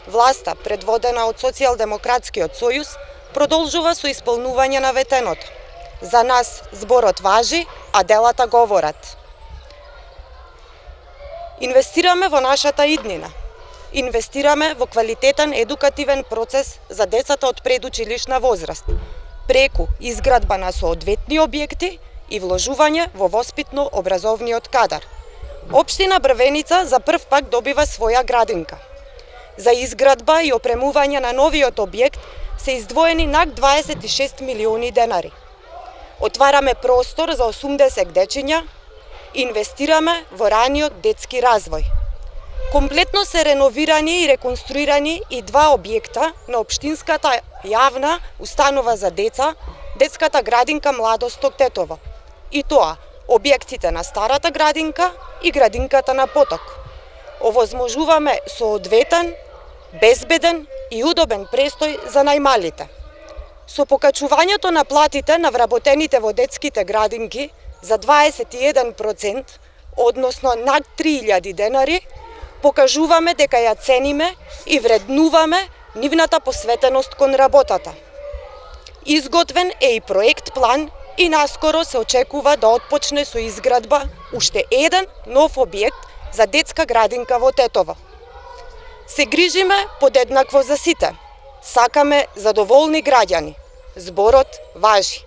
власта, предводена од Социјалдемократскиот сојуз, продолжува со исполнување на ветеното. За нас зборот важи, а делата говорат. Инвестираме во нашата иднина. Инвестираме во квалитетен едукативен процес за децата од предучилишна возраст, преку изградба на соодветни објекти и вложување во воспитно-образовниот кадар. Општина Брвеница за прв пак добива своја градинка. За изградба и опремување на новиот објект се издвоени над 26 милиони денари. Отвараме простор за 80 дечиња, инвестираме во раниот детски развој. Комплетно се реновирани и реконструирани и два објекта на општинската јавна установа за деца, детската градинка Младосток Тетово. И тоа, објектите на старата градинка и градинката на Поток. Овозможуваме соодветен, безбеден и удобен престој за најмалите. Со покачувањето на платите на вработените во детските градинки за 21%, односно над 3000 денари, покажуваме дека ја цениме и вреднуваме нивната посветеност кон работата. Изготвен е и проект план и наскоро се очекува да отпочне со изградба уште еден нов објект за детска градинка во Тетово. Се грижиме подеднакво за сите. Сакаме задоволни граѓани. Зборот важи.